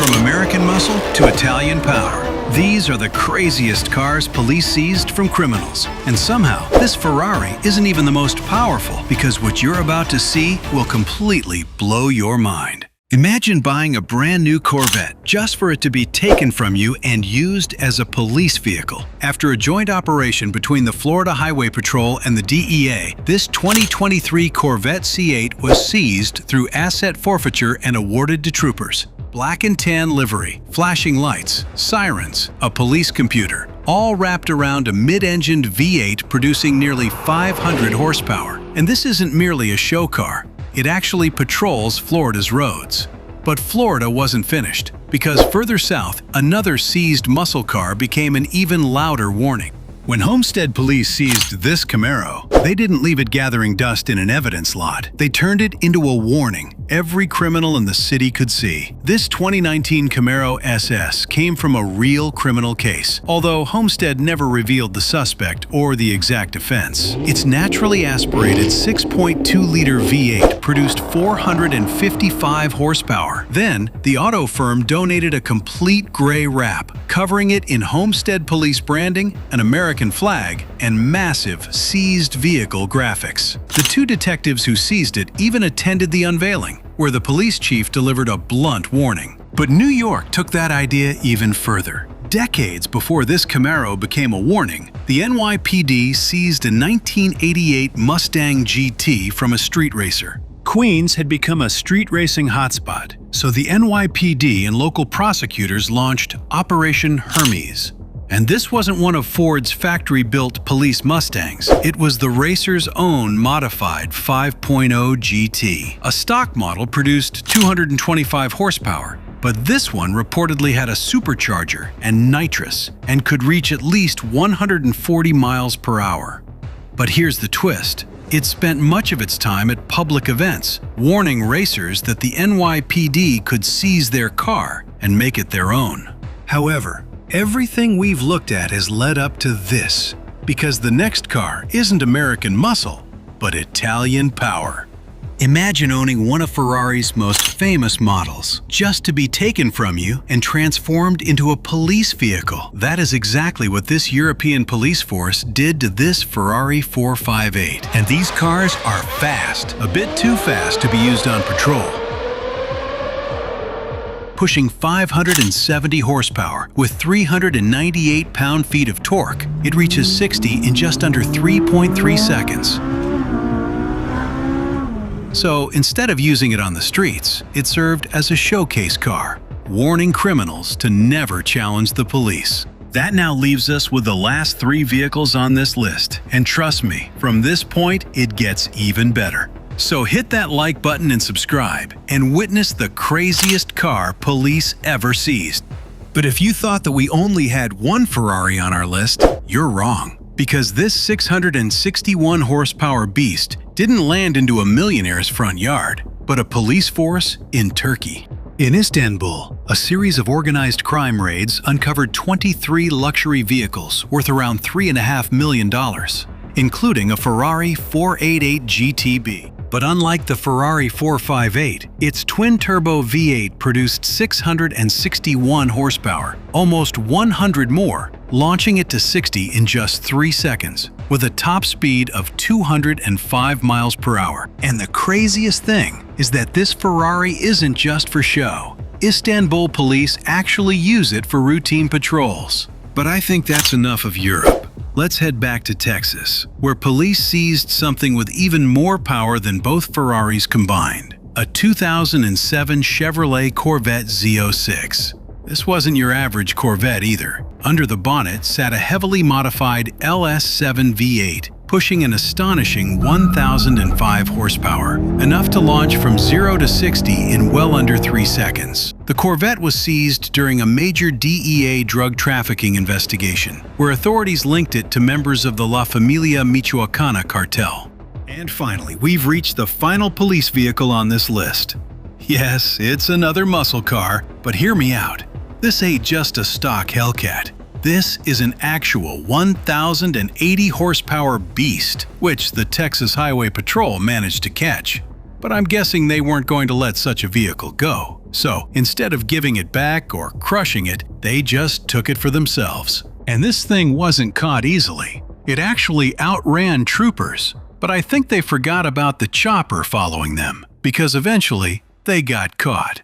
From American muscle to Italian power, these are the craziest cars police seized from criminals. And somehow, this Ferrari isn't even the most powerful, because what you're about to see will completely blow your mind. Imagine buying a brand new Corvette just for it to be taken from you and used as a police vehicle. After a joint operation between the Florida Highway Patrol and the DEA, this 2023 Corvette C8 was seized through asset forfeiture and awarded to troopers. Black and tan livery, flashing lights, sirens, a police computer, all wrapped around a mid-engined V8 producing nearly 500 horsepower. And this isn't merely a show car. It actually patrols Florida's roads. But Florida wasn't finished, because further south, another seized muscle car became an even louder warning. When Homestead police seized this Camaro, they didn't leave it gathering dust in an evidence lot. They turned it into a warning every criminal in the city could see. This 2019 Camaro SS came from a real criminal case, although Homestead never revealed the suspect or the exact offense. Its naturally aspirated 6.2-liter V8 produced 455 horsepower. Then, the auto firm donated a complete gray wrap, covering it in Homestead police branding, an American flag, and massive seized vehicle graphics. The two detectives who seized it even attended the unveiling, where the police chief delivered a blunt warning. But New York took that idea even further. Decades before this Camaro became a warning, the NYPD seized a 1988 Mustang GT from a street racer. Queens had become a street racing hotspot, so the NYPD and local prosecutors launched Operation Hermes. And this wasn't one of Ford's factory-built police Mustangs. It was the racer's own modified 5.0 GT. A stock model produced 225 horsepower, but this one reportedly had a supercharger and nitrous and could reach at least 140 miles per hour. But here's the twist. It spent much of its time at public events, warning racers that the NYPD could seize their car and make it their own. However, everything we've looked at has led up to this, because the next car isn't American muscle, but Italian power. Imagine owning one of Ferrari's most famous models, just to be taken from you and transformed into a police vehicle. That is exactly what this European police force did to this Ferrari 458. And these cars are fast, a bit too fast to be used on patrol. Pushing 570 horsepower with 398 pound-feet of torque, it reaches 60 in just under 3.3 seconds. So instead of using it on the streets, it served as a showcase car, warning criminals to never challenge the police. That now leaves us with the last three vehicles on this list, and trust me, from this point, it gets even better. So hit that like button and subscribe, and witness the craziest car police ever seized. But if you thought that we only had one Ferrari on our list, you're wrong. Because this 661 horsepower beast didn't land into a millionaire's front yard, but a police force in Turkey. In Istanbul, a series of organized crime raids uncovered 23 luxury vehicles worth around $3.5 million, including a Ferrari 488 GTB. But unlike the Ferrari 458, its twin-turbo V8 produced 661 horsepower, almost 100 more, launching it to 60 in just 3 seconds, with a top speed of 205 miles per hour. And the craziest thing is that this Ferrari isn't just for show. Istanbul police actually use it for routine patrols. But I think that's enough of Europe. Let's head back to Texas, where police seized something with even more power than both Ferraris combined. A 2007 Chevrolet Corvette Z06. This wasn't your average Corvette either. Under the bonnet sat a heavily modified LS7 V8, pushing an astonishing 1,005 horsepower, enough to launch from 0 to 60 in well under 3 seconds. The Corvette was seized during a major DEA drug trafficking investigation, where authorities linked it to members of the La Familia Michoacana cartel. And finally, we've reached the final police vehicle on this list. Yes, it's another muscle car, but hear me out. This ain't just a stock Hellcat. This is an actual 1,080 horsepower beast, which the Texas Highway Patrol managed to catch. But I'm guessing they weren't going to let such a vehicle go. So instead of giving it back or crushing it, they just took it for themselves. And this thing wasn't caught easily. It actually outran troopers. But I think they forgot about the chopper following them, because eventually they got caught.